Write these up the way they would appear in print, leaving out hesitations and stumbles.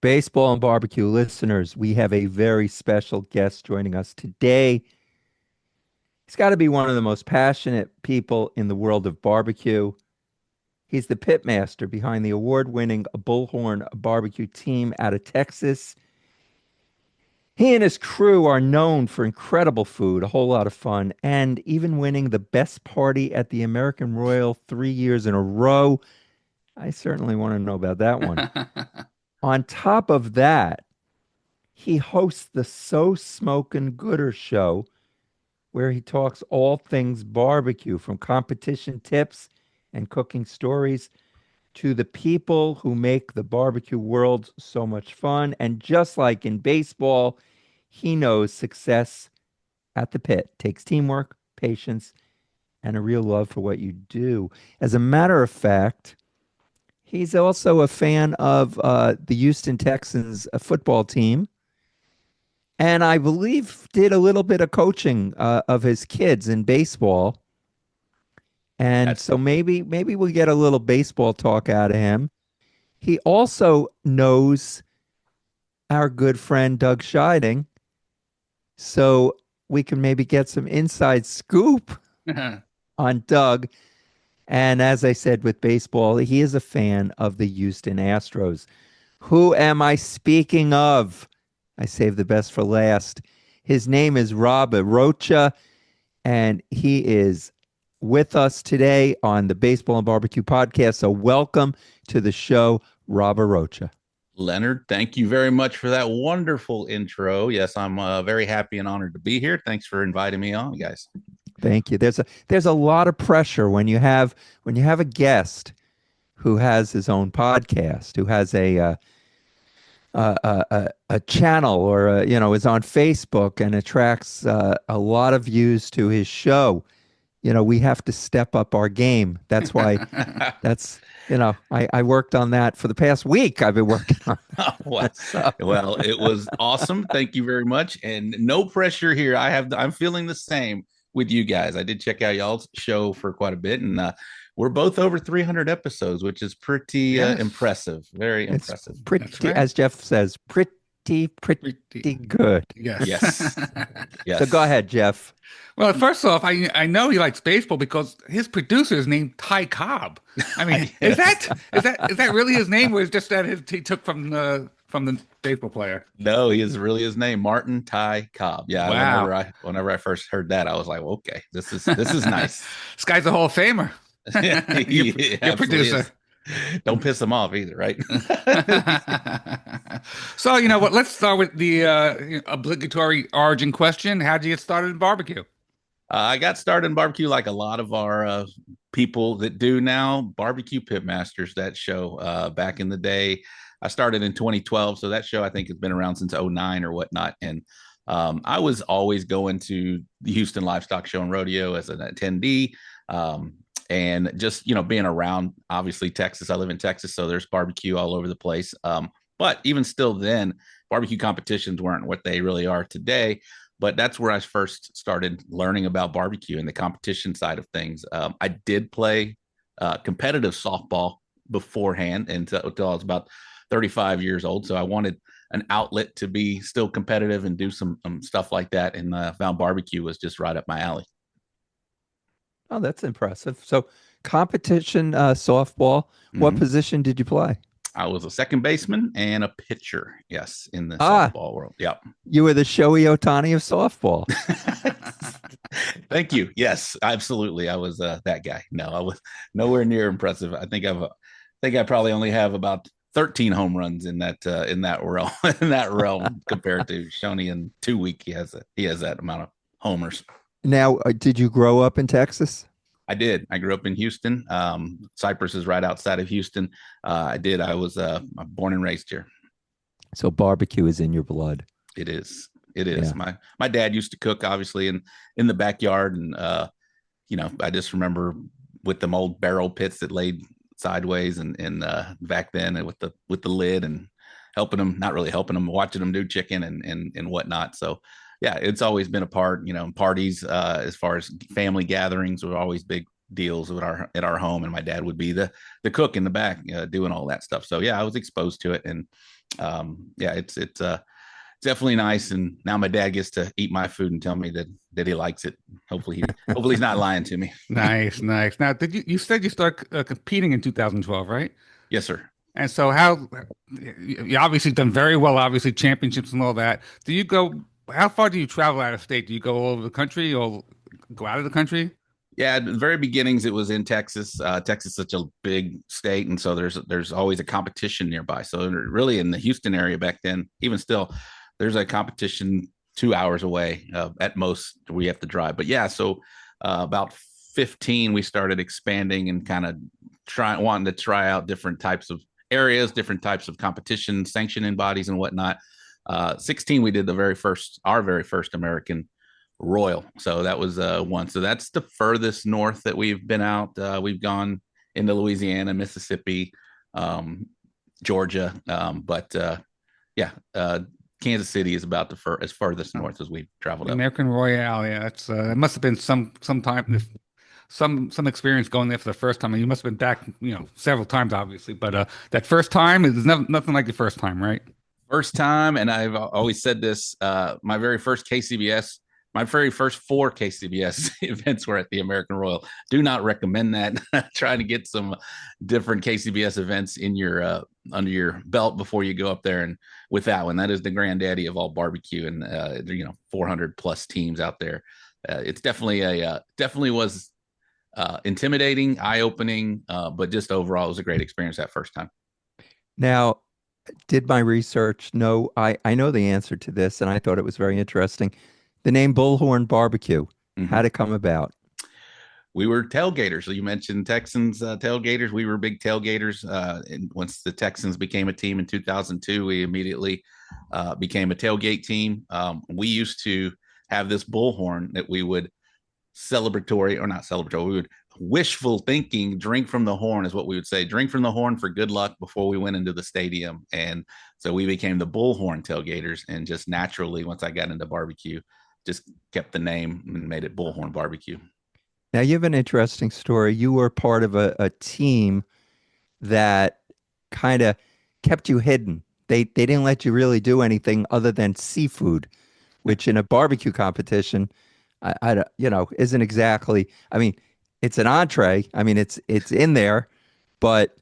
Baseball and barbecue listeners, we have a very special guest joining us today. He's got to be one of the most passionate people in the world of barbecue. He's the pitmaster behind the award-winning Bullhorn BBQ team out of Texas. He and his crew are known for incredible food, a whole lot of fun, and even winning the best party at the American Royal 3 years in a row. I certainly want to know about that one. On top of that, he hosts the So Smokin' Gooder show, where he talks all things barbecue, from competition tips and cooking stories to the people who make the barbecue world so much fun. And just like in baseball, he knows success at the pit takes teamwork, patience, and a real love for what you do. As a matter of fact, he's also a fan of the Houston Texans football team, and I believe did a little bit of coaching of his kids in baseball. And That's so maybe we'll get a little baseball talk out of him. He also knows our good friend Doug Scheiding, so we can maybe get some inside scoop on Doug. And as I said with baseball, he is a fan of the Houston Astros. Who am I speaking of? I saved the best for last. His name is Rob Arocha, and he is with us today on the Baseball and Barbecue podcast. So welcome to the show, Rob Arocha. Leonard, thank you very much for that wonderful intro. Yes, I'm very happy and honored to be here. Thanks for inviting me on, guys. Thank you. There's a lot of pressure when you have a guest who has his own podcast, who has a channel, or is on Facebook and attracts a lot of views to his show. We have to step up our game. That's why I worked on that for the past week. I've been working on that. Well, it was awesome. Thank you very much. And no pressure here. I'm feeling the same with you guys. I did check out y'all's show for quite a bit, and we're both over 300 episodes, which is pretty impressive. Very impressive. It's pretty, right, as Jeff says, pretty good. Yes. Yes. Yes. So go ahead, Jeff. Well, first off, I know he likes baseball because his producer is named Ty Cobb. I mean, is that really his name, or is just that he took from the baseball player? No, he is really his name, Martin Ty Cobb. Yeah. Wow. Whenever I first heard that, I was like, well, okay, this is nice. This guy's a Hall of Famer. Your producer. Is. Don't piss him off either, right? So, you know what? Let's start with the obligatory origin question. How did you get started in barbecue? I got started in barbecue like a lot of our people that do now, Barbecue Pitmasters, that show back in the day. I started in 2012, so that show I think has been around since 2009 or whatnot. And I was always going to the Houston Livestock Show and Rodeo as an attendee. And just, being around, obviously, Texas. I live in Texas, so there's barbecue all over the place. But even still then, barbecue competitions weren't what they really are today. But that's where I first started learning about barbecue and the competition side of things. I did play competitive softball beforehand until I was about 35 years old. So I wanted an outlet to be still competitive and do some stuff like that. And found barbecue was just right up my alley. Oh, that's impressive. So competition softball, what position did you play? I was a second baseman and a pitcher. Yes, in the softball world. Yep. You were the Shohei Ohtani of softball. Thank you. Yes, absolutely. I was that guy. No, I was nowhere near impressive. I think I probably only have about 13 home runs in that realm compared to Shoney in 2 weeks. He has that amount of homers. Now, did you grow up in Texas? I did. I grew up in Houston. Cypress is right outside of Houston. I did. I was born and raised here. So barbecue is in your blood. It is. It is. Yeah. My dad used to cook, obviously, in the backyard, and I just remember with them old barrel pits that laid sideways, and back then, and with the lid, and not really helping them, watching them do chicken and whatnot. So. Yeah, it's always been a part, parties as far as family gatherings were always big deals at our home. And my dad would be the cook in the back doing all that stuff. So, yeah, I was exposed to it. And Yeah, it's definitely nice. And now my dad gets to eat my food and tell me that he likes it. Hopefully he's not lying to me. Nice, nice. Now, you said you started competing in 2012, right? Yes, sir. And so you obviously done very well, obviously championships and all that. How far do you travel out of state? Do you go all over the country or go out of the country? Yeah, at the very beginnings, it was in Texas. Texas is such a big state, and so there's always a competition nearby. So really, in the Houston area back then, even still, there's a competition 2 hours away at most. We have to drive, but yeah. So about 15, we started expanding and kind of wanting to try out different types of areas, different types of competition, sanctioning bodies, and whatnot. 16, we did our very first American Royal. So that was one. So that's the furthest north that we've been out. We've gone into Louisiana, Mississippi, Georgia, but yeah, Kansas City is about as furthest north as we've traveled up. American Royale, yeah, it's it must have been some time, some experience going there for the first time. And you must have been back, several times, obviously, but that first time is nothing like the first time, right? First time, and I've always said this, my very first KCBS, my very first 4 KCBS events were at the American Royal. Do not recommend that. Try to get some different KCBS events in your under your belt before you go up there. And with that one, that is the granddaddy of all barbecue, and 400 plus teams out there. It's definitely was intimidating, eye opening, but just overall, it was a great experience that first time. Now, did my research. No, I know the answer to this, and I thought it was very interesting. The name Bullhorn BBQ, how'd it come about? We were tailgaters. So you mentioned Texans tailgaters. We were big tailgaters. And once the Texans became a team in 2002, we immediately became a tailgate team. We used to have this bullhorn that we would celebratory or not celebratory. We would wishful thinking, drink from the horn is what we would say. Drink from the horn for good luck before we went into the stadium. And so we became the Bullhorn tailgaters. And just naturally, once I got into barbecue, just kept the name and made it Bullhorn BBQ. Now, you have an interesting story. You were part of a team that kind of kept you hidden. They didn't let you really do anything other than seafood, which in a barbecue competition, isn't exactly. I mean, it's an entree. I mean, it's in there, but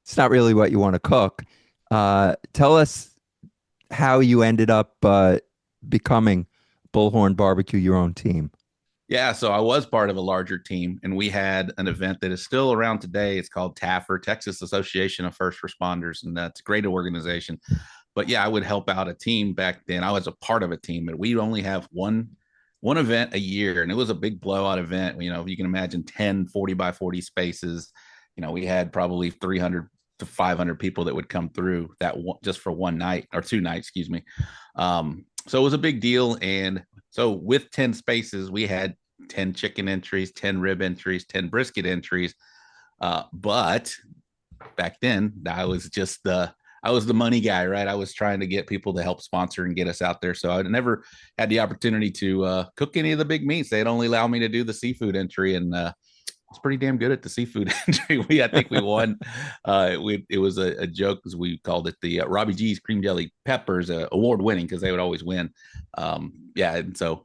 it's not really what you want to cook. Tell us how you ended up becoming Bullhorn BBQ, your own team. Yeah, so I was part of a larger team, and we had an event that is still around today. It's called TAFR, Texas Association of First Responders, and that's a great organization. But yeah, I would help out a team back then. I was a part of a team, and we'd only have one event a year, and it was a big blowout event. You can imagine 10 40 by 40 spaces. We had probably 300 to 500 people that would come through just for one night or 2 nights, excuse me. So it was a big deal. And so with 10 spaces, we had 10 chicken entries, 10 rib entries, 10 brisket entries. But back then, I was the money guy, right? I was trying to get people to help sponsor and get us out there. So I never had the opportunity to cook any of the big meats. They'd only allow me to do the seafood entry, and I was pretty damn good at the seafood entry. I think we won. It was a joke because we called it the Robbie G's cream jelly peppers, award winning because they would always win. And so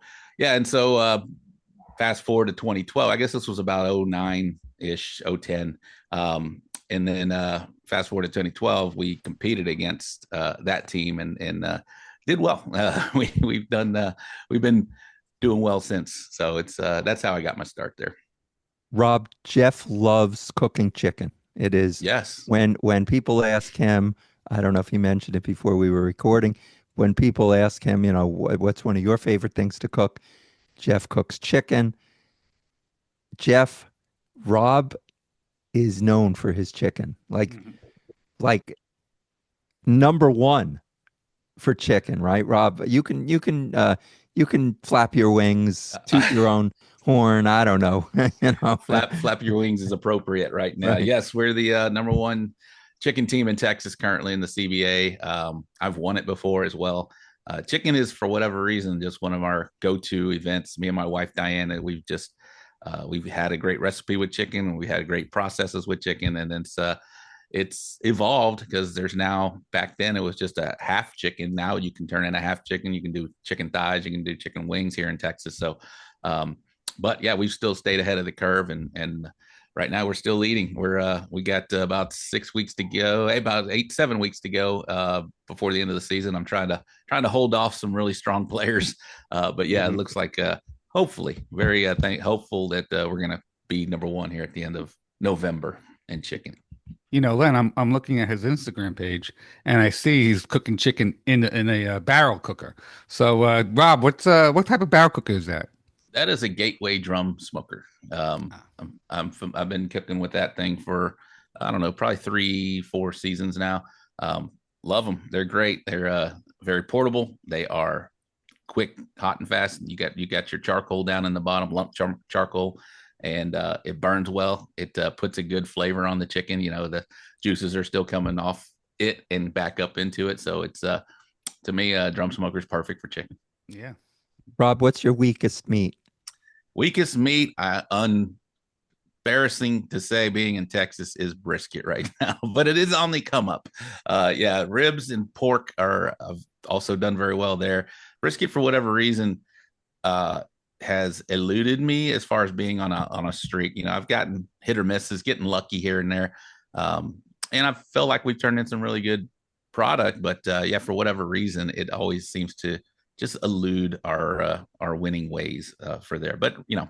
fast forward to 2012. I guess this was about 09 ish, 010. And then fast forward to 2012, we competed against that team and did well. We've been doing well since. So that's how I got my start there. Rob, Jeff loves cooking chicken. It is. Yes. When people ask him, I don't know if he mentioned it before we were recording, when people ask him, what's one of your favorite things to cook? Jeff cooks chicken. Rob is known for his chicken. Like number one for chicken, right? Rob, you can flap your wings, toot your own horn. I don't know. Flap your wings is appropriate right now. Right. Yes, we're the number one chicken team in Texas currently in the CBA. I've won it before as well. Chicken is, for whatever reason, just one of our go-to events. Me and my wife Diana, we've had a great recipe with chicken, and we had great processes with chicken, and it's evolved because there's now, back then it was just a half chicken. Now you can turn in a half chicken. You can do chicken thighs. You can do chicken wings here in Texas. So, but yeah, we've still stayed ahead of the curve, and right now we're still leading. We got about 6 weeks to go, about 7 weeks to go before the end of the season. I'm trying to hold off some really strong players, but yeah, it looks like hopefully very hopeful that we're gonna be number one here at the end of November in chicken. Len, I'm looking at his Instagram page, and I see he's cooking chicken in a barrel cooker. So, Rob, what type of barrel cooker is that? That is a Gateway drum smoker. I've been cooking with that thing for, I don't know, probably 3-4 seasons now. Love them. They're great. They're very portable. They are quick, hot and fast. You got your charcoal down in the bottom, lump charcoal, and it burns well. It puts a good flavor on the chicken. The juices are still coming off it and back up into it. So it's to me, drum smoker is perfect for chicken. Yeah. Rob, what's your weakest meat? Weakest meat, embarrassing to say, being in Texas, is brisket right now, but it is on the come up. Yeah, ribs and pork have also done very well there. Brisket, for whatever reason, has eluded me as far as being on a streak. I've gotten hit or misses, getting lucky here and there, and I feel like we've turned in some really good product, but yeah, for whatever reason, it always seems to just elude our winning ways for there. But I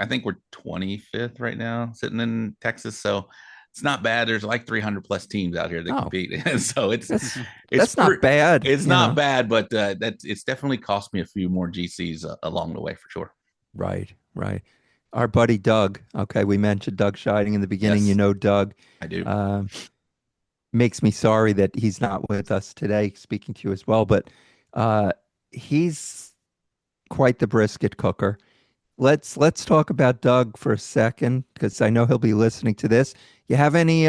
think we're 25th right now, sitting in Texas, so it's not bad. There's like 300 plus teams out here that compete, so that's not bad. It's not bad, but it's definitely cost me a few more GCs along the way for sure. Right. Our buddy Doug. Okay, we mentioned Doug Scheiding in the beginning. Yes, Doug. I do. Makes me sorry that he's not with us today, speaking to you as well, but he's quite the brisket cooker. Let's talk about Doug for a second, because I know he'll be listening to this. You have any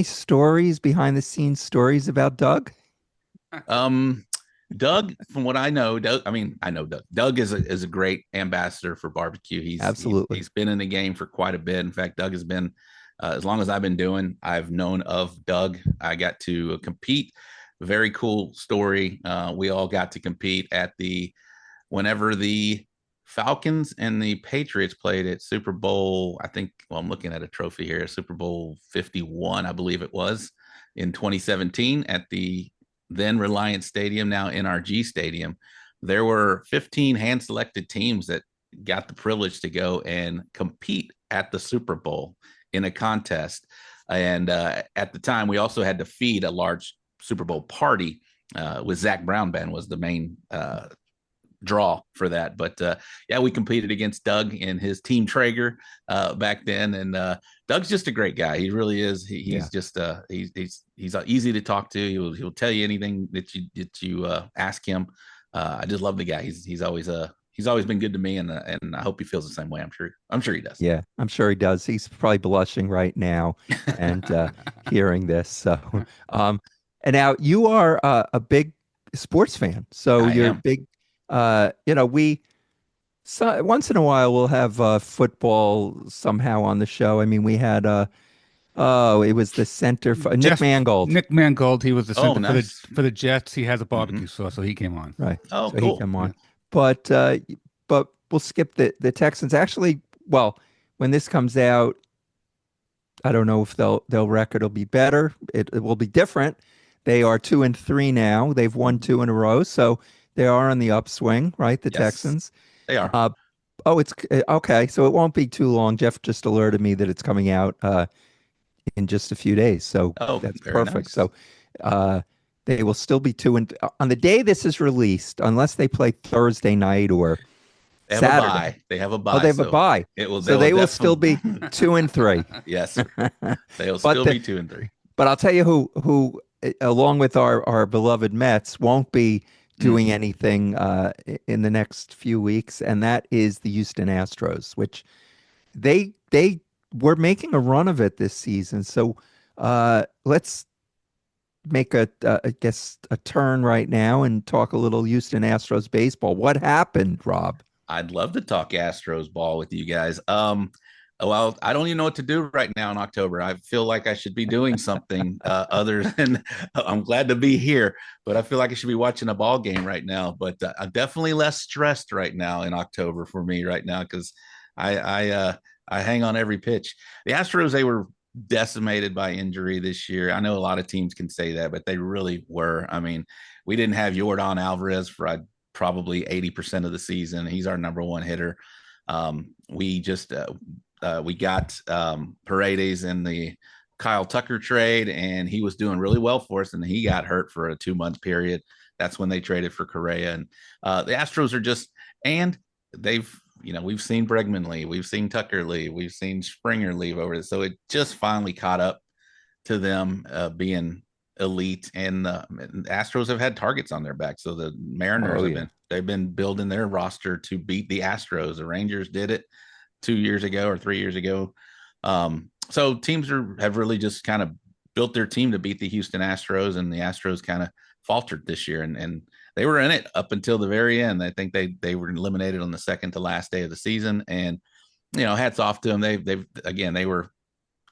stories, behind the scenes stories about Doug? Doug, from what I know, I know Doug. Doug is a great ambassador for barbecue. He's been in the game for quite a bit. In fact, Doug has been, as long as I've been doing, I've known of Doug. I got to compete. Very cool story. We all got to compete at whenever the Falcons and the Patriots played at Super Bowl. I think, I'm looking at a trophy here, Super Bowl 51, I believe it was, in 2017 at the then Reliant Stadium, now NRG Stadium. There were 15 hand-selected teams that got the privilege to go and compete at the Super Bowl in a contest. And at the time, we also had to feed a large Super Bowl party with Zach Brown Band was the main draw for that. But yeah, we competed against Doug and his team Traeger back then, and Doug's just a great guy. He really is. He's just he's easy to talk to. He'll tell you anything that you ask him. I just love the guy. He's always been good to me, and I hope he feels the same way. I'm sure he does. Yeah, I'm sure he does. He's probably blushing right now and hearing this. So and now you are a big sports fan, so you're big. Once in a while we'll have football somehow on the show. I mean, we had it was the center for Nick Mangold. Nick Mangold, he was the center nice. for the Jets. He has a barbecue sauce, so he came on. Right. Oh, so cool. He came on. But we'll skip the Texans. Actually, well, when this comes out, I don't know if their record will be better. It will be different. They are 2-3 now. They've won 2 in a row, so they are on the upswing, right? The Texans. They are. It's okay. So it won't be too long. Jeff just alerted me that it's coming out in just a few days. So that's perfect. Nice. So they will still be 2 on the day this is released, unless they play Thursday night or Saturday. They have a bye. Oh, they have a bye. They will still be 2-3. Yes, they'll still be 2-3. But I'll tell you who along with our beloved Mets, won't be doing anything in the next few weeks, and that is the Houston Astros, which they were making a run of it this season. So let's make a turn right now and talk a little Houston Astros baseball. What happened, Rob? I'd love to talk Astros ball with you guys. Well, I don't even know what to do right now in October. I feel like I should be doing something other than I'm glad to be here, but I feel like I should be watching a ball game right now. But I'm definitely less stressed right now in October for me right now because I I, uh, I hang on every pitch. The Astros, they were decimated by injury this year. I know a lot of teams can say that, but they really were. I mean, we didn't have Yordan Alvarez for probably 80% of the season. He's our number one hitter. We got Paredes in the Kyle Tucker trade, and he was doing really well for us, and he got hurt for a 2 month period. That's when they traded for Correa. And the Astros are just, and they've, we've seen Bregman leave, we've seen Tucker leave, we've seen Springer leave over this. So it just finally caught up to them being elite, and the Astros have had targets on their back. So the Mariners they've been building their roster to beat the Astros. The Rangers did it 2 years ago or 3 years ago. So teams have really just kind of built their team to beat the Houston Astros, and the Astros kind of faltered this year, and they were in it up until the very end. I think they were eliminated on the second to last day of the season, and hats off to them.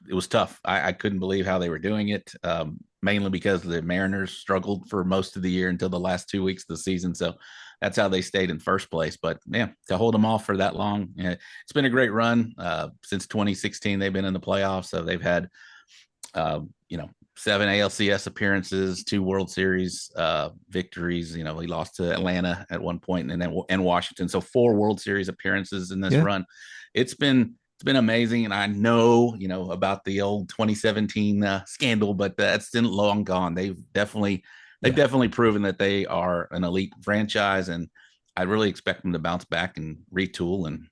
It was tough. I couldn't believe how they were doing it, mainly because the Mariners struggled for most of the year until the last 2 weeks of the season. So that's how they stayed in first place. But yeah, to hold them off for that long, it's been a great run. Since 2016, they've been in the playoffs. So they've had, 7 ALCS appearances, 2 World Series victories. We lost to Atlanta at one point, and Washington. So 4 World Series appearances in this run. It's been amazing, and I know about the old 2017 scandal, but that's long gone. They've definitely proven that they are an elite franchise, and I really expect them to bounce back and retool and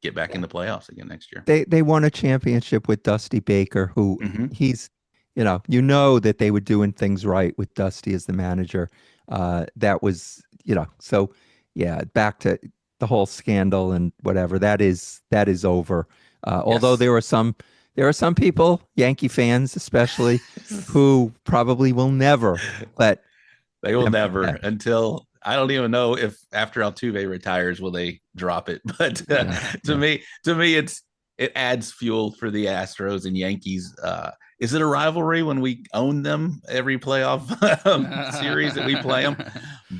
get back in the playoffs again next year. They won a championship with Dusty Baker, who he's that they were doing things right with Dusty as the manager. That was so yeah. Back to the whole scandal and whatever, that is over. Although there are some people, Yankee fans especially, who probably will never let. They will never until I don't even know if after Altuve retires will they drop it. But to me, it adds fuel for the Astros and Yankees. Is it a rivalry when we own them every playoff series that we play them?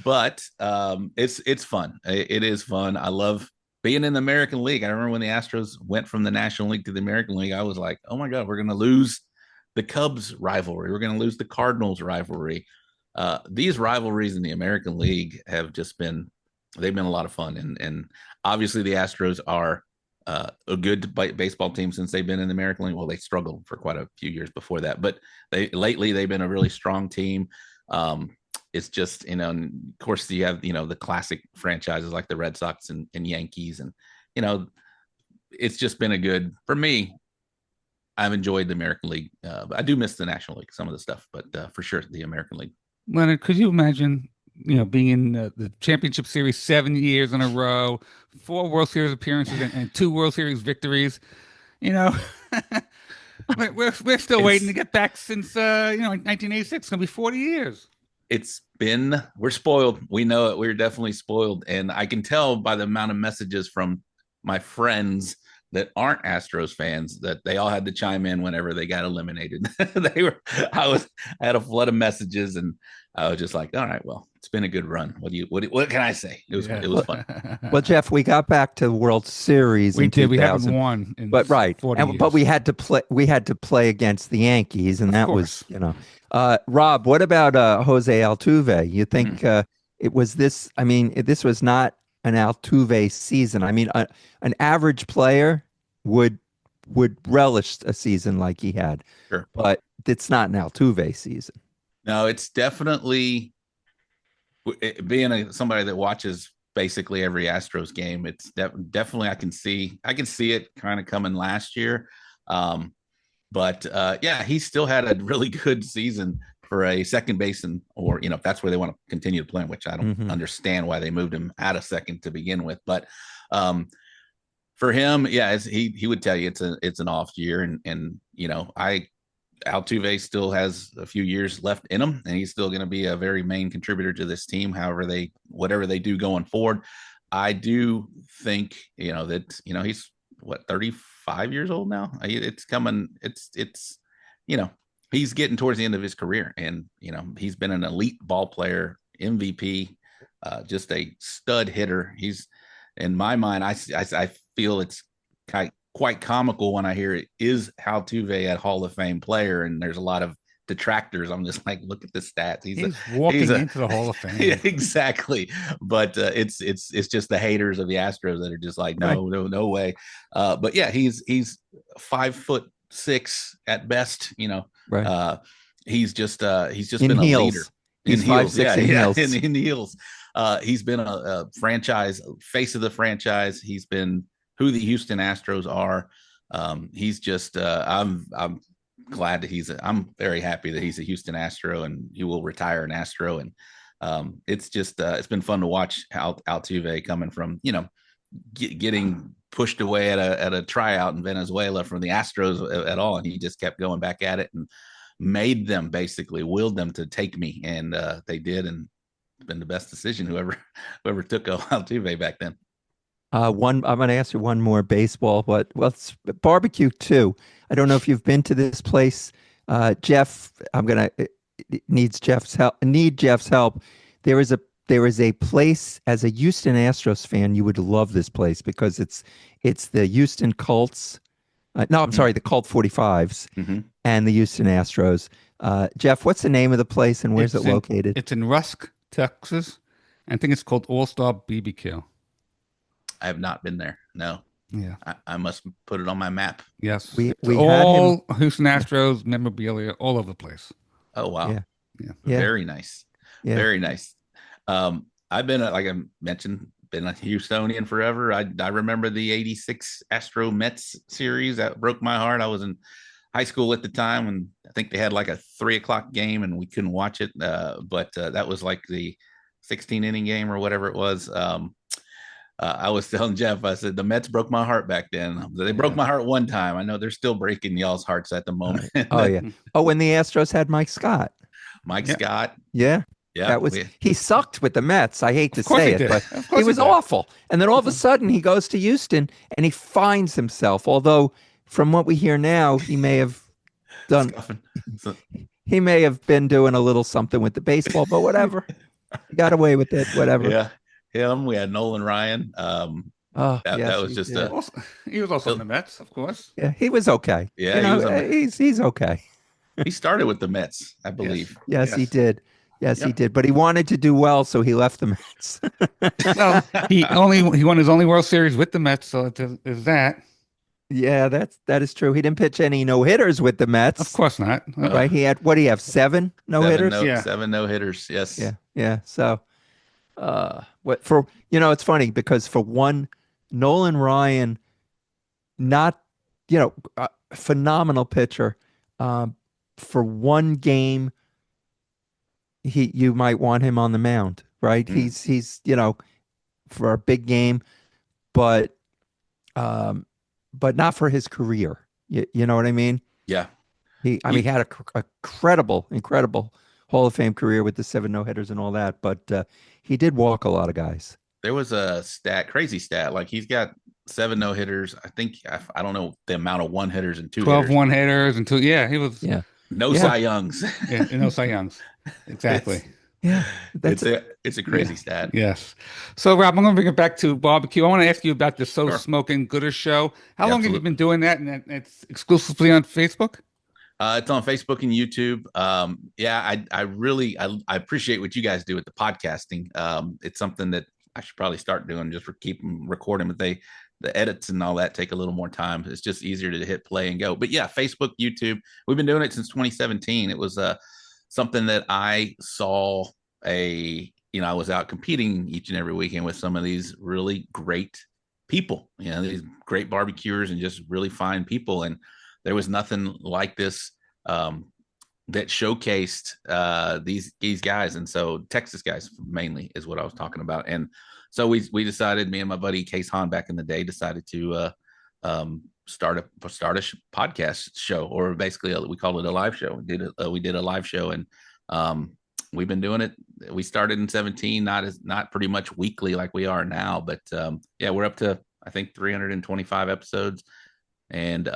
But it's fun. It is fun. I love being in the American League. I remember when the Astros went from the National League to the American League, I was like, oh my God, we're going to lose the Cubs rivalry. We're going to lose the Cardinals rivalry. These rivalries in the American League have they've been a lot of fun. And obviously the Astros are a good baseball team since they've been in the American League. Well, they struggled for quite a few years before that, but lately they've been a really strong team. It's just, of course you have, the classic franchises like the Red Sox and Yankees. And, it's just been for me, I've enjoyed the American League. I do miss the National League, some of the stuff, but for sure the American League. Leonard, could you imagine, being in the championship series 7 years in a row, 4 World Series appearances and 2 World Series victories? We're still waiting to get back since 1986. It's gonna be 40 years. We're spoiled. We know it. We're definitely spoiled. And I can tell by the amount of messages from my friends that aren't Astros fans that they all had to chime in whenever they got eliminated. I had a flood of messages, and I was just like, all right, well, it's been a good run. What can I say? It was fun. Well, Jeff, we got back to the World Series. We did. 2000. We haven't won in but 40 years. But we had to play. We had to play against the Yankees, and that was, Rob, what about Jose Altuve? You think it was this? I mean, this was not an Altuve season. I mean, an average player would relish a season like he had, sure, but it's not an Altuve season. No, it's definitely being somebody that watches basically every Astros game. It's definitely I can see it kind of coming last year. But he still had a really good season for a second baseman, or if that's where they want to continue to play him, which I don't understand why they moved him out of second to begin with. But for him, he would tell you it's an off year, and Altuve still has a few years left in him, and he's still going to be a very main contributor to this team. Whatever they do going forward, I do think that he's what, 35 years old now. It's coming. It's you know, he's getting towards the end of his career, and he's been an elite ball player, MVP, just a stud hitter. He's, in my mind, I feel it's quite comical when I hear it is Altuve a Hall of Fame player, and there's a lot of detractors. I'm just like, look at the stats. He's walking into the Hall of Fame. Yeah, exactly. But it's just the haters of the Astros that are just like, no way. But yeah, he's 5'6" at best. Right. He's just In been heels. a leader. He's 5'6" in heels. In heels. He's been a franchise face of the franchise. He's been who the Houston Astros are. He's just I'm glad that I'm very happy that he's a Houston Astro, and he will retire an Astro. And it's just it's been fun to watch Altuve coming from getting pushed away at a tryout in Venezuela from the Astros at all, and he just kept going back at it and made them, basically willed them to take me, and they did, and it's been the best decision whoever took Altuve back then. I'm going to ask you one more baseball, but it's barbecue too. I don't know if you've been to this place, Jeff. Need Jeff's help. There is a place, as a Houston Astros fan, you would love this place because it's the Houston Colts. I'm sorry, the Colt 45s and the Houston Astros. Jeff, what's the name of the place and where's it located? It's in Rusk, Texas. I think it's called All-Star BBQ. I have not been there. No. Yeah. I must put it on my map. Yes. We all had Houston Astros memorabilia all over the place. Oh, wow. Yeah. Very nice. Yeah. Very nice. I've been, like I mentioned, been a Houstonian forever. I remember the 86 Astro Mets series. That broke my heart. I was in high school at the time, and I think they had like a 3:00 game and we couldn't watch it. But that was like the 16-inning game or whatever it was. I was telling Jeff, I said, the Mets broke my heart back then. They broke my heart one time. I know they're still breaking y'all's hearts at the moment. Oh, yeah. Oh, when the Astros had Mike Scott. Scott. Yeah. Yeah. He sucked with the Mets. I hate to say it, but he was awful. And then all of a sudden he goes to Houston and he finds himself. Although from what we hear now, he may have been doing a little something with the baseball, but whatever. He got away with it, whatever. Yeah. Him. We had Nolan Ryan. That was just he was also in the Mets, of course. Yeah, he was okay. Yeah, he's okay. He started with the Mets, I believe. Yes, he did. Yes, he did. But he wanted to do well, so he left the Mets. No, he won his only World Series with the Mets, so there's that. Yeah, that is true. He didn't pitch any no-hitters with the Mets. Of course not. Right? He had, what do you have, 7 no-hitters? 7 no-hitters, yes. Yeah. So it's funny because for one, Nolan Ryan, not a phenomenal pitcher. For one game, you might want him on the mound, right? He's for a big game, but not for his career. You know what I mean? Yeah. He had a incredible Hall of Fame career with the 7 no-hitters and all that, but he did walk a lot of guys. There was a crazy stat. Like he's got 7 no-hitters. I think, I don't know the amount of 1-hitters and 12 1-hitters and 2. Yeah, he was. Yeah. No Cy Youngs. No Cy Youngs. Exactly. It's a crazy stat. Yes. So Rob, I'm going to bring it back to barbecue. I want to ask you about the So Smoking Gooder show. How long have you been doing that? And it's exclusively on Facebook? It's on Facebook and YouTube. I really appreciate what you guys do with the podcasting. It's something that I should probably start doing just for keeping recording, but the edits and all that take a little more time. It's just easier to hit play and go. But yeah, Facebook, YouTube, we've been doing it since 2017. It was something that I saw I was out competing each and every weekend with some of these really great people, these great barbecuers and just really fine people. And there was nothing like this that showcased these guys. And so Texas guys mainly is what I was talking about. And so we decided, me and my buddy Case Hahn back in the day decided to start a podcast show, or basically we called it a live show. We did a live show, and we've been doing it. We started in 17, not pretty much weekly like we are now, but we're up to, I think 325 episodes. And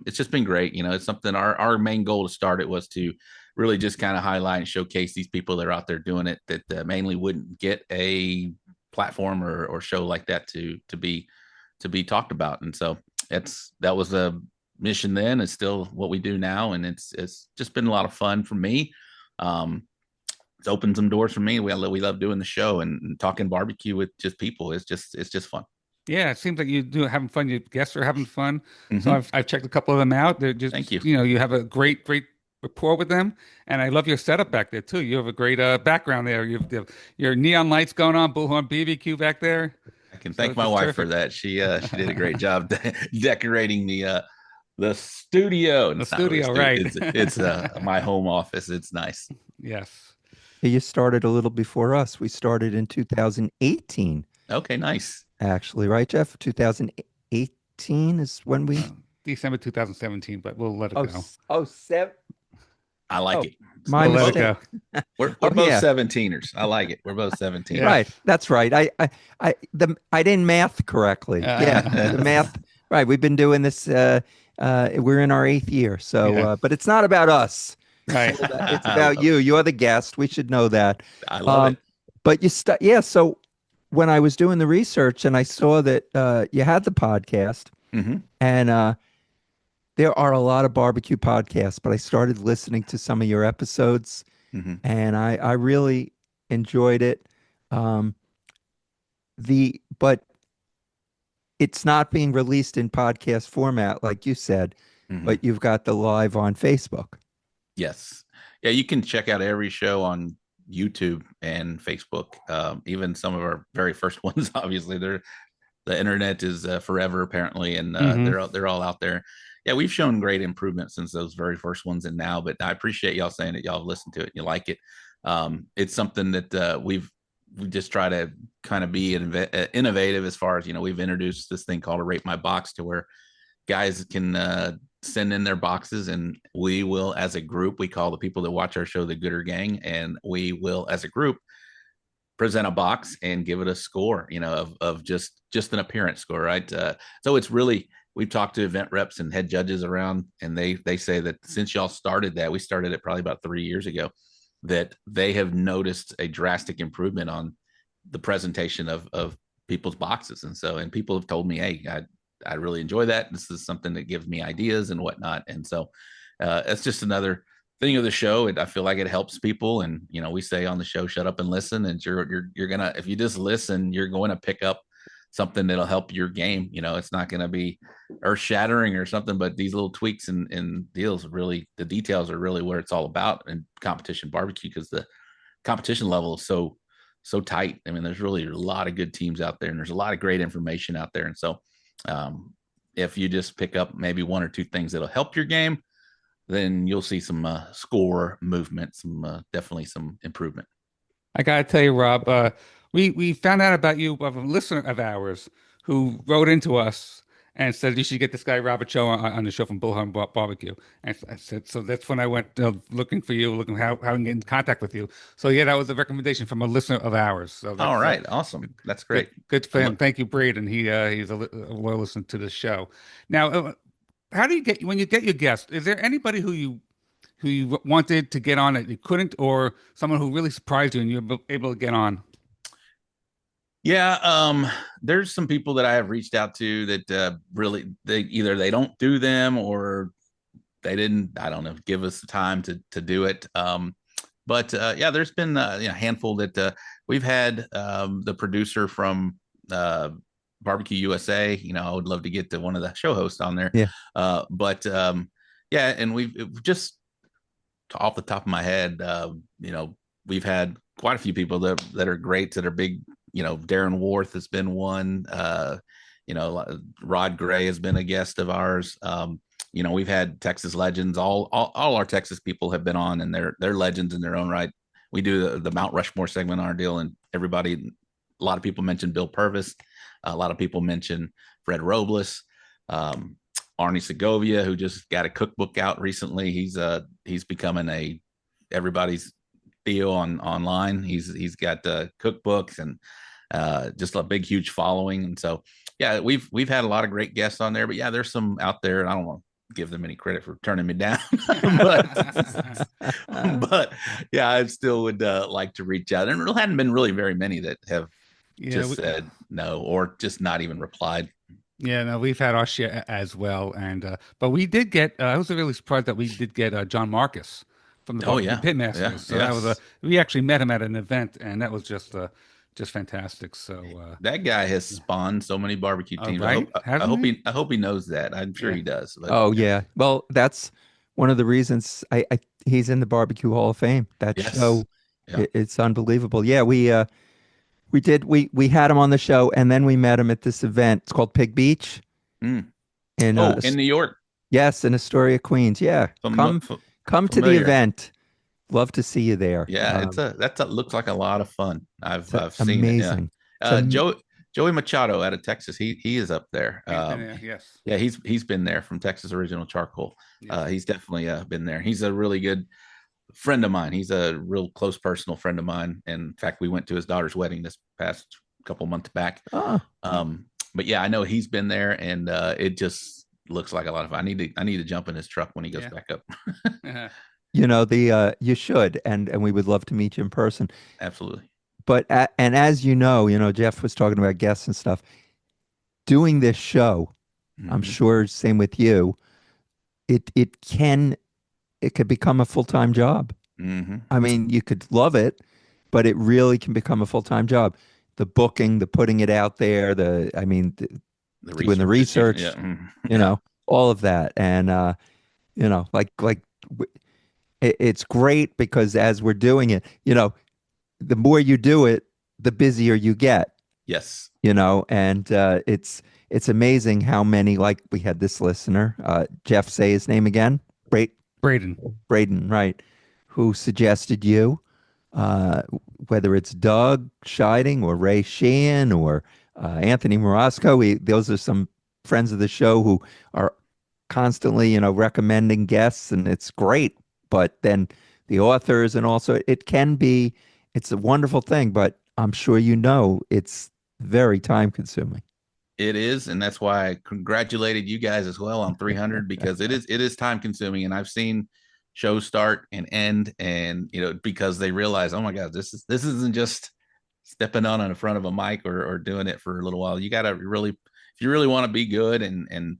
it's just been great. It's something our main goal to start it was to really just kind of highlight and showcase these people that are out there doing it that mainly wouldn't get a platform or show like that to be talked about. And so that was a mission then. It's still what we do now, and it's just been a lot of fun for me. It's opened some doors for me. We love doing the show and talking barbecue with just people. It's just fun. Yeah, it seems like you do having fun. Your guests are having fun. So Mm-hmm. I've checked a couple of them out. They're just, Thank you. you have a great rapport with them, and I love your setup back there too. You have a great background there. You've your neon lights going on, Bullhorn BBQ back there. I can So thank it's my just wife terrific. for that. She did a great job decorating the studio. And The it's not really a studio, studio. right? It's my home office. It's nice. Yes. You started a little before us. We started in 2018, Okay, nice. actually, right, Jeff? 2018 is when we. December 2017, but we'll let it Oh, go. oh, seven. I like Oh, it. my We'll let it mistake. go. We're Oh, both yeah. 17ers. I like it. We're both 17ers. Yeah. Right. That's right. I didn't math correctly. Yeah, the math. Right. We've been doing this. We're in our 8th year. So, Yeah. but it's not about us. Right. It's about you. You're the guest. We should know that. I love it. But yeah. So when I was doing the research and I saw that you had the podcast, Mm-hmm. and there are a lot of barbecue podcasts, but I started listening to some of your episodes, Mm-hmm. and I really enjoyed it. But it's not being released in podcast format, like you said, Mm-hmm. but you've got the live on Facebook. Yes. Yeah, you can check out every show on YouTube and Facebook. Even some of our very first ones, obviously, the internet is forever apparently, and Mhm. they're all out there. Yeah, we've shown great improvement since those very first ones and now, but I appreciate y'all saying that y'all have listened to it and you like it. It's something that we just try to kind of be innovative as far as, we've introduced this thing called a Rate My Box to where guys can send in their boxes, and we will, as a group, we call the people that watch our show the Gooder Gang, and we will, as a group, present a box and give it a score, of just an appearance score, right? So it's really, we've talked to event reps and head judges around, and they say that since y'all started that, we started it probably about 3 years ago, that they have noticed a drastic improvement on the presentation of people's boxes. And people have told me, hey, I really enjoy that. This is something that gives me ideas and whatnot. And so it's just another thing of the show. I feel like it helps people. And, we say on the show, shut up and listen. And you're going to, if you just listen, you're going to pick up something that'll help your game. It's not going to be earth shattering or something, but these little tweaks and deals, really, the details are really where it's all about in competition barbecue, because the competition level is so tight. I mean, there's really a lot of good teams out there, and there's a lot of great information out there. And so if you just pick up maybe one or two things that'll help your game, then you'll see some score movement, definitely some improvement. I gotta tell you, Rob, we found out about you of a listener of ours who wrote into us and said you should get this guy Rob Arocha on the show from Bullhorn BBQ. And I said, so that's when I went looking for you, looking how I can get in contact with you. So yeah, that was a recommendation from a listener of ours. So that's, all right, awesome, that's great. Good for him. Thank you, Braden. He's a loyal listener to the show. Now, how do you get when you get your guest? Is there anybody who you wanted to get on that you couldn't, or someone who really surprised you and you were able to get on? Yeah, there's some people that I have reached out to that really they don't do them, or they didn't, I don't know, give us the time to do it. But yeah, there's been a handful that we've had. The producer from Barbecue USA, I would love to get to one of the show hosts on there. Yeah. But yeah, and we've just off the top of my head, we've had quite a few people that are great, that are big. Darren Worth has been one. Rod Gray has been a guest of ours. We've had Texas legends. All our Texas people have been on, and they're legends in their own right. We do the Mount Rushmore segment on our deal, and a lot of people mention Bill Purvis. A lot of people mention Fred Robles, Arnie Segovia, who just got a cookbook out recently. He's becoming everybody's Theo online. He's got cookbooks and just a big, huge following. And so Yeah, we've had a lot of great guests on there, but yeah, there's some out there, and I don't want to give them any credit for turning me down, but but yeah, I still would like to reach out. And there hadn't been really very many that have Yeah, just said no or just not even replied. yeah, no, we've had our share as well, and but we did get. I was really surprised that we did get John Marcus from the Oh Barbecue yeah, yeah, Pitmasters. So that was a yes. we actually met him at an event, and that was just fantastic. So That guy has spawned so many barbecue teams. I right, hope hasn't he? I hope he knows that. I'm sure Yeah, he does. But Oh yeah. Well, that's one of the reasons I he's in the Barbecue Hall of Fame. That yes, show, yeah. it's unbelievable. Yeah, we had him on the show, and then we met him at this event. It's called Pig Beach Mm. in Oh, in New York, yes, in Astoria, Queens. Yeah, Fam- come to the familiar. event. Love to see you there. Yeah, that's a looks like a lot of fun. I've seen it. Yeah, Amazing. It's uh, Joe Joey Machado out of Texas. He is up there. he's been there. Yes, Yeah, he's been there from Texas Original Charcoal. yes. He's definitely been there. He's a really good friend of mine. He's a real close personal friend of mine. And in fact, we went to his daughter's wedding this past couple months back. oh, But yeah, I know he's been there, and it just looks like a lot of fun. I need to jump in his truck when he goes Yeah. back up. you should, and we would love to meet you in person. Absolutely. But and as Jeff was talking about guests and stuff. Doing this show, I'm Mhm. sure, same with you. It could become a full-time job. Mhm. I mean, you could love it, but it really can become a full-time job. The booking, the putting it out there, The doing the research. research, Yeah. Mhm. you Yeah. know, all of that. And it's great because as we're doing it, the more you do it, the busier you get, Yes. and it's amazing how many, like we had this listener, Jeff, say his name again, Braden. Braden, right, who suggested you, uh, whether it's Doug Scheiding or Ray Sheehan or Anthony Morosco. Those are some friends of the show who are constantly, recommending guests, and it's great. But then the authors, and also it's a wonderful thing, but I'm sure it's very time consuming. It is, and that's why I congratulated you guys as well on 300 because it is time consuming, and I've seen shows start and end, and because they realize, oh my God, this isn't just stepping on in the front of a mic or doing it for a little while. You got to really, if you really want to be good and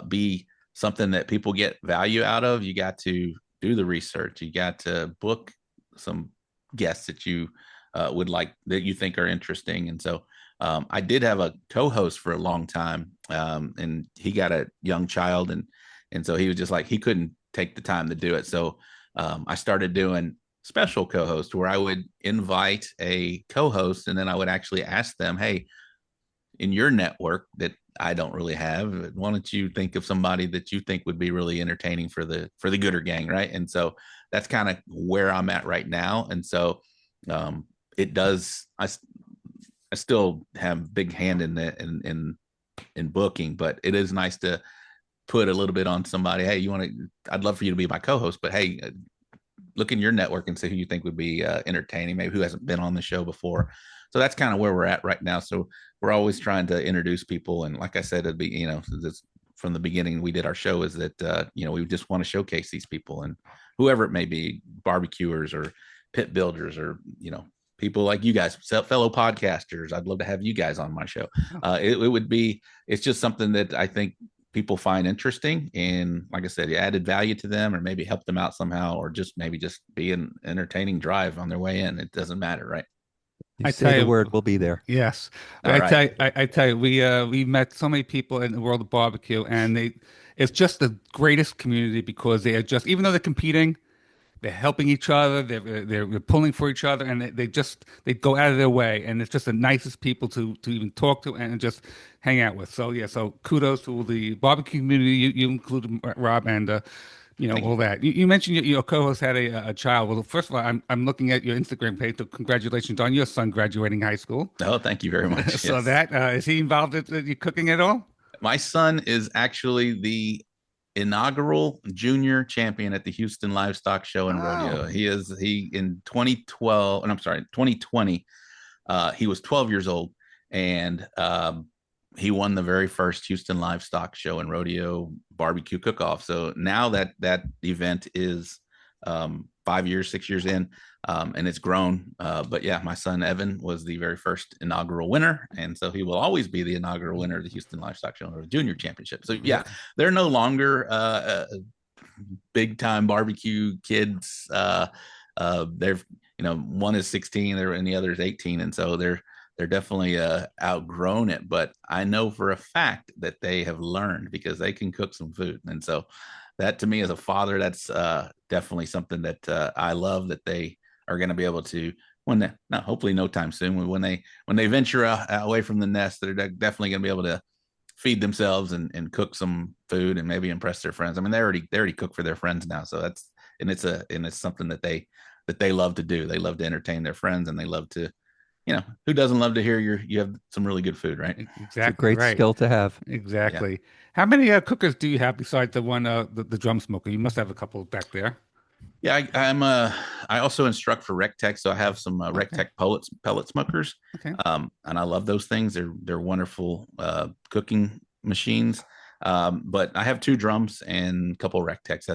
be something that people get value out of, you got to do the research. You got to book some guests that you would like, that you think are interesting, and so. I did have a co-host for a long time, and he got a young child, and so he was just like he couldn't take the time to do it. So I started doing special co-host where I would invite a co-host, and then I would actually ask them, "Hey, in your network that I don't really have, why don't you think of somebody that you think would be really entertaining for the Gooder Gang, right?" And so that's kind of where I'm at right now, and so it does. I still have big hand in that in booking, but it is nice to put a little bit on somebody. Hey, I'd love for you to be my co-host, but hey, look in your network and see who you think would be entertaining, maybe who hasn't been on the show before. So that's kind of where we're at right now. So we're always trying to introduce people. And like I said, it'd be, this, from the beginning, we did our show is that, we just want to showcase these people and whoever it may be, barbecuers or pit builders or, people like you guys, fellow podcasters. I'd love to have you guys on my show. It's just something that I think people find interesting. And like I said, you added value to them or maybe help them out somehow, or just be an entertaining drive on their way in. It doesn't matter, right? You I say tell the you, word, we'll be there. yes. All right. I tell you, we met so many people in the world of barbecue, and it's just the greatest community because they are just, even though they're competing, they're helping each other, they're pulling for each other, and they go out of their way, and it's just the nicest people to even talk to and just hang out with. So yeah, so kudos to the barbecue community. You included Rob, and Thank all you. that. You mentioned your co-host had a child. Well, first of all, I'm looking at your Instagram page. So congratulations on your son graduating high school. Oh, thank you very much. So Yes. that is he involved in you cooking at all? My son is actually the inaugural junior champion at the Houston Livestock Show and Rodeo. Oh, He in 2012, and I'm sorry, 2020, he was 12 years old, and he won the very first Houston Livestock Show and Rodeo Barbecue Cook-Off. So now that event is 5 years, 6 years in, and it's grown. But yeah, my son Evan was the very first inaugural winner, and so he will always be the inaugural winner of the Houston Livestock Show and Junior Championship. So yeah, they're no longer big time barbecue kids. They're one is 16, and the other is 18, and so they're definitely outgrown it. But I know for a fact that they have learned because they can cook some food, and so that to me as a father, that's definitely something that I love that they are going to be able to hopefully no time soon when they venture away from the nest, they're definitely going to be able to feed themselves and cook some food and maybe impress their friends. I mean, they already cook for their friends now. So it's something that they love to do. They love to entertain their friends, and they love to, who doesn't love to hear you have some really good food, right? Exactly. It's a great right. skill to have. Exactly. Yeah. How many cookers do you have besides the one, the drum smoker? You must have a couple back there. Yeah, I also instruct for RecTech, so I have some RecTech pellet smokers. Okay. And I love those things. They're wonderful cooking machines. But I have 2 drums and a couple RecTechs.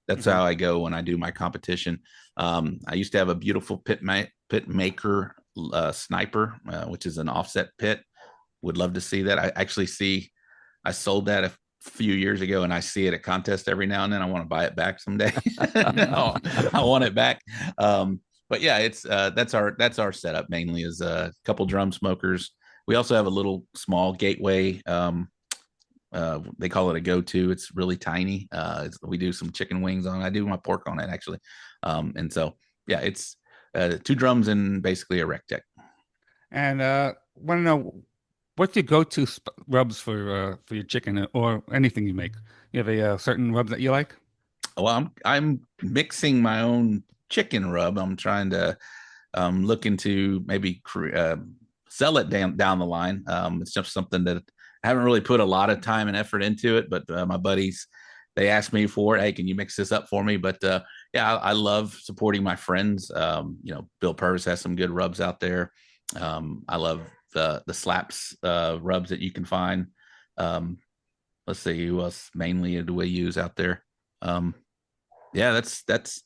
That's how I go when I do my competition. I used to have a beautiful pit maker sniper, which is an offset pit. Would love to see that. I sold that a few years ago, and I see it at contests every now and then. I want to buy it back someday. I want it back. But yeah, it's that's our setup mainly is a couple drum smokers. We also have a little small gateway. They call it a go-to. It's really tiny. We do some chicken wings on it. I do my pork on it actually. And so yeah, it's 2 drums and basically a RecTech. And want to know what's your go-to rubs for your chicken or anything you make? You have a certain rub that you like? Well, I'm mixing my own chicken rub. I'm trying to look into maybe sell it down the line. It's just something that I haven't really put a lot of time and effort into it, but my buddies, they asked me for it. Hey, can you mix this up for me? But yeah, I love supporting my friends. Bill Purvis has some good rubs out there. I love the slaps rubs that you can find. Let's see who else mainly do we use out there. Yeah, that's.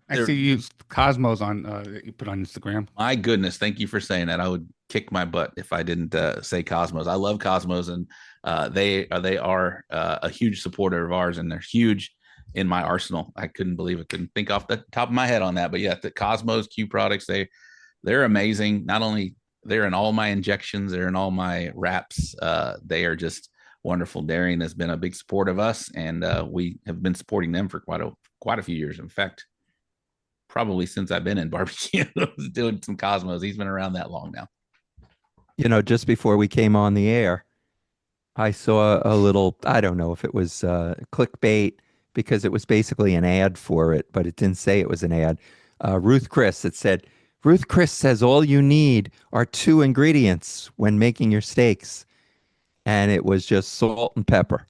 I see you use Cosmos on you put on Instagram. My goodness, thank you for saying that. I would kick my butt if I didn't say Cosmos. I love Cosmos, and they are a huge supporter of ours, and they're huge in my arsenal. I couldn't think off the top of my head on that, but yeah, the Cosmos Q products, they're amazing. Not only they're in all my injections, they're in all my wraps. They are just wonderful. Darian has been a big support of us, and we have been supporting them for quite a few years. In fact, probably since I've been in barbecue, doing some Cosmos. He's been around that long now. Just before we came on the air, I saw a little, I don't know if it was clickbait because it was basically an ad for it, but it didn't say it was an ad. Ruth Chris, it said, Ruth Chris says all you need are 2 ingredients when making your steaks. And it was just salt and pepper.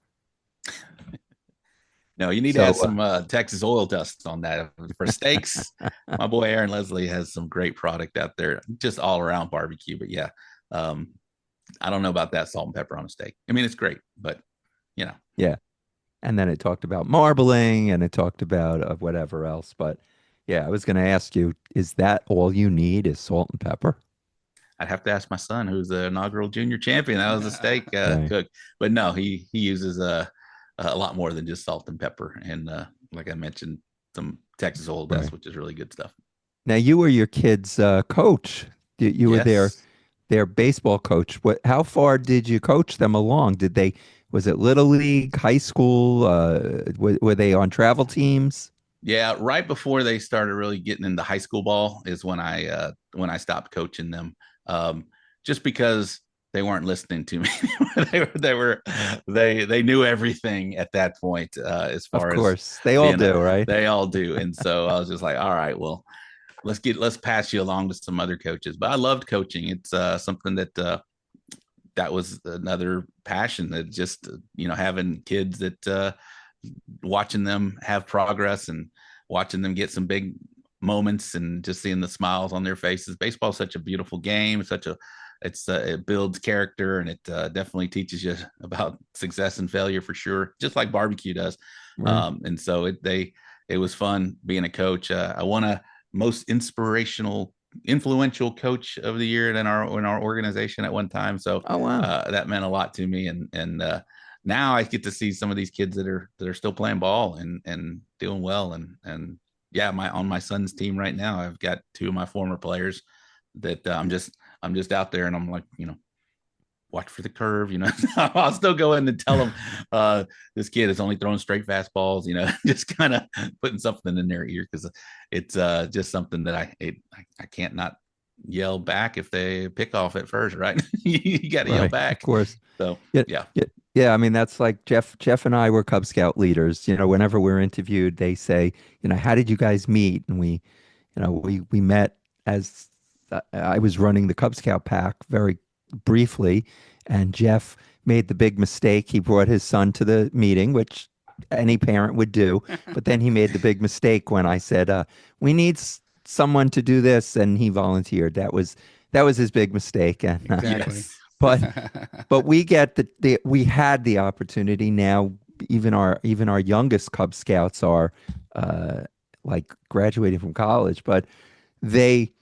No, you need to add some Texas oil dust on that for steaks. My boy Aaron Leslie has some great product out there, just all around barbecue. But yeah, I don't know about that salt and pepper on a steak. I mean, it's great, but Yeah. And then it talked about marbling and it talked about whatever else. But yeah, I was going to ask you, is that all you need is salt and pepper? I'd have to ask my son, who's the inaugural junior champion. That was a steak cook. But no, he uses a lot more than just salt and pepper. And like I mentioned, some Texas oil dust, which is really good stuff. Now, you were your kid's coach. You were their baseball coach. How far did you coach them along? Was it Little League, high school? Were they on travel teams? Yeah, right before they started really getting into high school ball is when I stopped coaching them. Just because they weren't listening to me. they knew everything at that point. As far as, of course, they all do, right? They all do. And so I was just like, all right, well, let's pass you along to some other coaches. But I loved coaching. It's something that was another passion, that just having kids that watching them have progress and watching them get some big moments and just seeing the smiles on their faces. Baseball is such a beautiful game, such a it builds character, and it definitely teaches you about success and failure for sure, just like barbecue does. Right. And so it was fun being a coach. I won a most influential coach of the year in our organization at one time. So Oh, wow. that meant a lot to me, and now I get to see some of these kids that are still playing ball and doing well, and yeah, on my son's team right now, I've got two of my former players that I'm just out there, and I'm like, watch for the curve, I'll still go in and tell them this kid is only throwing straight fastballs, just kind of putting something in their ear, because it's just something that I can't not yell back if they pick off at first, right? You got to yell Right. back. Of course. So Yeah. yeah. Yeah. Yeah. I mean, that's like Jeff and I were Cub Scout leaders. Whenever we're interviewed, they say, how did you guys meet? And we met as I was running the Cub Scout pack very briefly, and Jeff made the big mistake. He brought his son to the meeting, which any parent would do. But then he made the big mistake when I said, "We need someone to do this," and he volunteered. That was his big mistake. And Exactly. Yes. but we get we had the opportunity. Now even our youngest Cub Scouts are like graduating from college, but they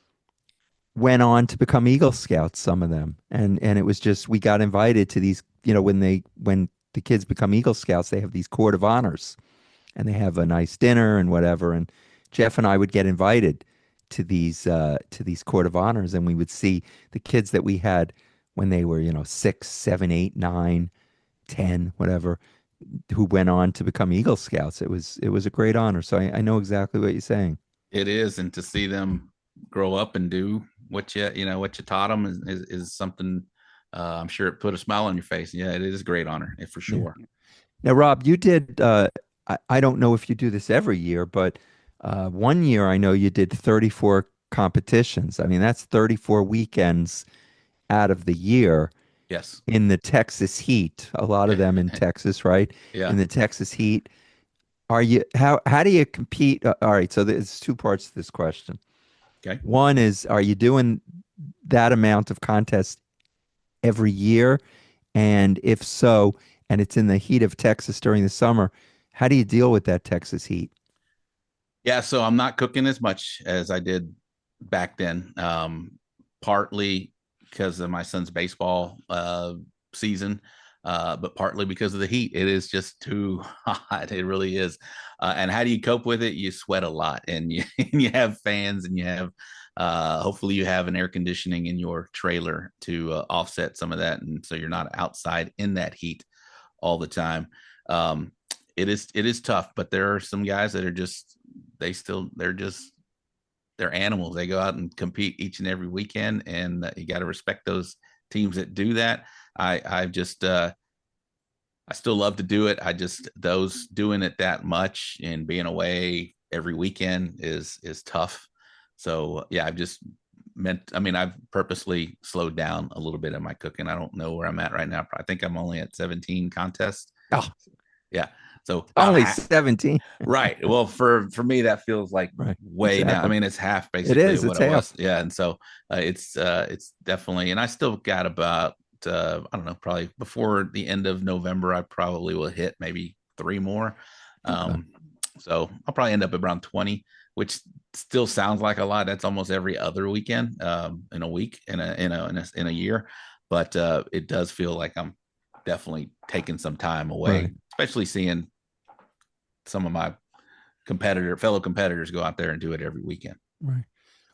went on to become Eagle Scouts, some of them. And it was just, we got invited to these, when the kids become Eagle Scouts, they have these court of honors, and they have a nice dinner and whatever. And Jeff and I would get invited to these court of honors, and we would see the kids that we had when they were, 6, 7, 8, 9, 10, whatever, who went on to become Eagle Scouts. It was a great honor. So I know exactly what you're saying. It is, and to see them grow up and do what you taught them is something. I'm sure it put a smile on your face. Yeah, it is a great honor, for sure. Now, Rob, you did, I don't know if you do this every year, but one year I know you did 34 competitions. I mean, that's 34 weekends out of the year Yes. in the Texas heat, a lot of them in Texas, right? Yeah. In the Texas heat. How do you compete? All right, so there's two parts to this question. Okay. One is, are you doing that amount of contests every year? And if so, and it's in the heat of Texas during the summer, how do you deal with that Texas heat? Yeah, so I'm not cooking as much as I did back then. Partly because of my son's baseball season, but partly because of the heat. It is just too hot. It really is. And how do you cope with it? You sweat a lot, and you you have fans, and you have hopefully you have an air conditioning in your trailer to offset some of that, and so you're not outside in that heat all the time. It is tough, but there are some guys that are just they're animals. They go out and compete each and every weekend, and you got to respect those teams that do that. I've just I still love to do it. I just those doing it that much and being away every weekend is tough. So yeah, I've purposely slowed down a little bit in my cooking. I don't know where I'm at right now. I think I'm only at 17 contests. Oh, Yeah. So only 17. right. Well, for me, that feels like Right. way down. I Exactly. mean, it's half It basically is. of what It's it was. half. Yeah. And so it's definitely, and I still got about, I don't know, probably before the end of November, I probably will hit maybe 3 more. Okay. So I'll probably end up around 20, which still sounds like a lot. That's almost every other weekend, in a week, in a year. But it does feel like I'm definitely taking some time away, Right. especially seeing some of my fellow competitors go out there and do it every weekend. Right.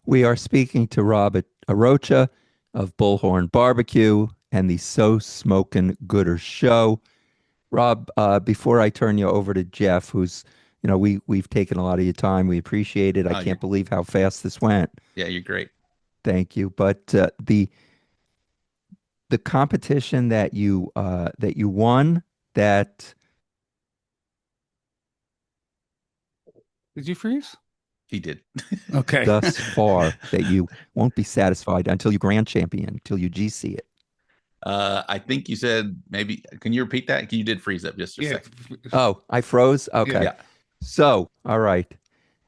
We are speaking to Rob Arocha of Bullhorn BBQ and the So Smokin' Gooder Show. Rob, before I turn you over to Jeff, who's, we've taken a lot of your time. We appreciate it. I Oh, can't believe how fast this went. Yeah, you're great. Thank you. But the competition that you won, that Did you freeze? He did. Okay. thus far, that you won't be satisfied until you grand champion, until you GC it. I think you said maybe. Can you repeat that? You did freeze up just a Yeah. second. Oh, I froze. Okay. Yeah. So, all right.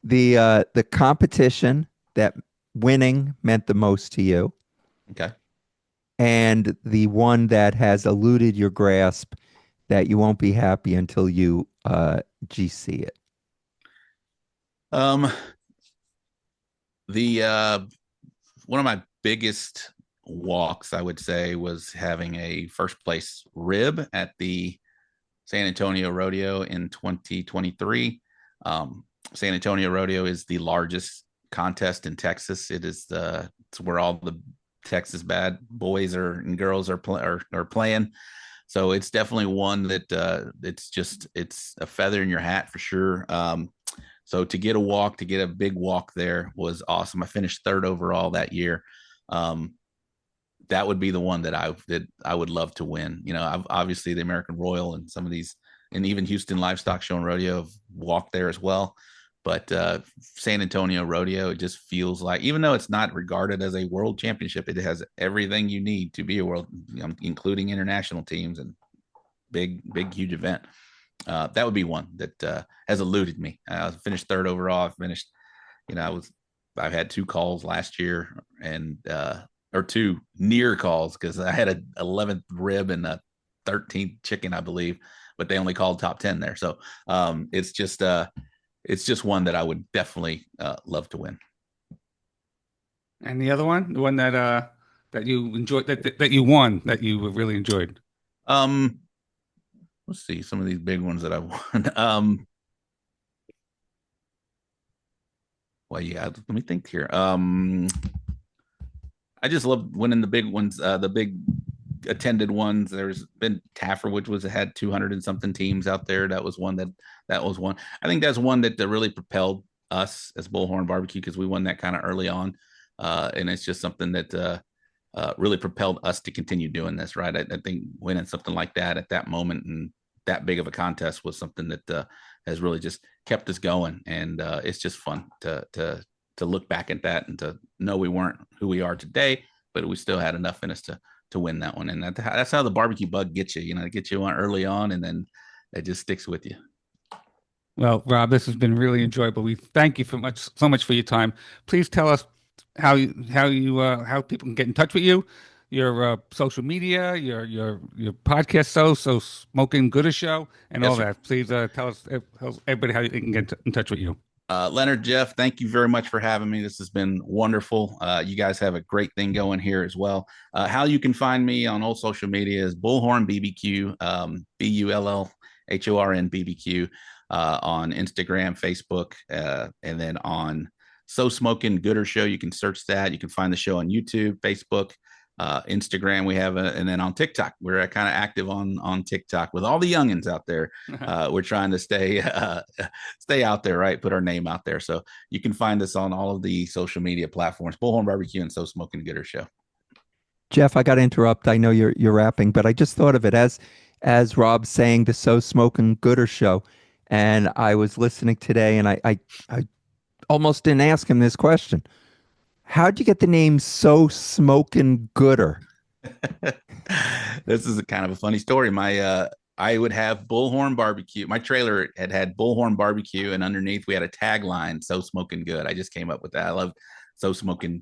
The competition that winning meant the most to you, Okay. and the one that has eluded your grasp that you won't be happy until you GC it? Um, the one of my biggest walks, I would say, was having a first place rib at the San Antonio Rodeo in 2023. San Antonio Rodeo is the largest contest in Texas. It's where all the Texas bad boys and girls are playing. So it's definitely one that it's a feather in your hat for sure. So to get a big walk there was awesome. I finished third overall that year. That would be the one that I would love to win. I've obviously the American Royal and some of these, and even Houston Livestock Show and Rodeo have walked there as well. But San Antonio Rodeo, it just feels like, even though it's not regarded as a world championship, it has everything you need to be a world, including international teams and big, huge event. That would be one that has eluded me. I finished third overall. I've had 2 calls last year and or 2 near calls because I had a 11th rib and a 13th chicken, I believe, but they only called top 10 there. So it's just one that I would definitely love to win. And the other one, the one that you enjoyed, that you won, that you really enjoyed. Let's see some of these big ones that I won. Well, yeah, let me think here. I just love winning the big ones, the big attended ones. There's been Taffer, which had 200 and something teams out there. That was one. I think that's one that really propelled us as Bullhorn BBQ, because we won that kind of early on, and it's just something that really propelled us to continue doing this. Right, I think winning something like that at that moment and that big of a contest was something that has really just kept us going, and it's just fun to look back at that and to know we weren't who we are today, but we still had enough in us to win that one. And that's how the barbecue bug gets you. It gets you on early on, and then it just sticks with you. Well, Rob, this has been really enjoyable. We thank you so much for your time. Please tell us how people can get in touch with you, your social media, your podcast, so Smoking Gooder Show, and Yes, all sir. that. Please tell everybody how you can get in touch with you. Leonard, Jeff, thank you very much for having me. This has been wonderful. You guys have a great thing going here as well. How you can find me on all social media is Bullhorn BBQ, Bullhorn BBQ, on Instagram, Facebook, and then on So Smoking Gooder Show. You can search that. You can find the show on YouTube, Facebook, Instagram. We have and then on TikTok, we're kind of active on TikTok with all the youngins out there. We're trying to stay out there, right? Put our name out there. So you can find us on all of the social media platforms, Bullhorn BBQ and So Smoking Gooder Show. Jeff, I got to interrupt. I know you're rapping, but I just thought of it as Rob saying the So Smoking Gooder Show, and I was listening today, and I almost didn't ask him this question. How'd you get the name So Smoking Gooder? This is a kind of a funny story. I would have Bullhorn BBQ. My trailer had Bullhorn BBQ, and underneath we had a tagline, So Smoking Good. I just came up with that. I love So Smoking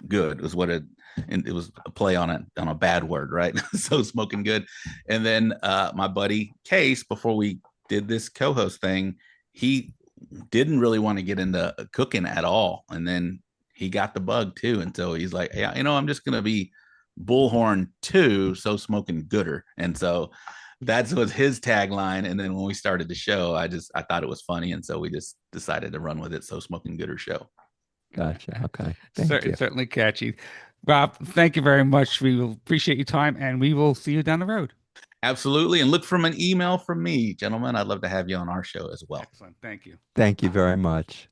Good was what it was, a play on a bad word, right? So Smoking Good. And then my buddy Case, before we did this co-host thing, he didn't really want to get into cooking at all. And then he got the bug too. And so he's like, yeah, I'm just going to be Bullhorn 2, So Smoking Gooder. And so that was his tagline. And then when we started the show, I thought it was funny. And so we just decided to run with it. So Smoking Gooder Show. Gotcha. Okay. Thank you. It's certainly catchy. Rob, thank you very much. We will appreciate your time, and we will see you down the road. Absolutely. And look for an email from me, gentlemen. I'd love to have you on our show as well. Excellent. Thank you. Thank you very much.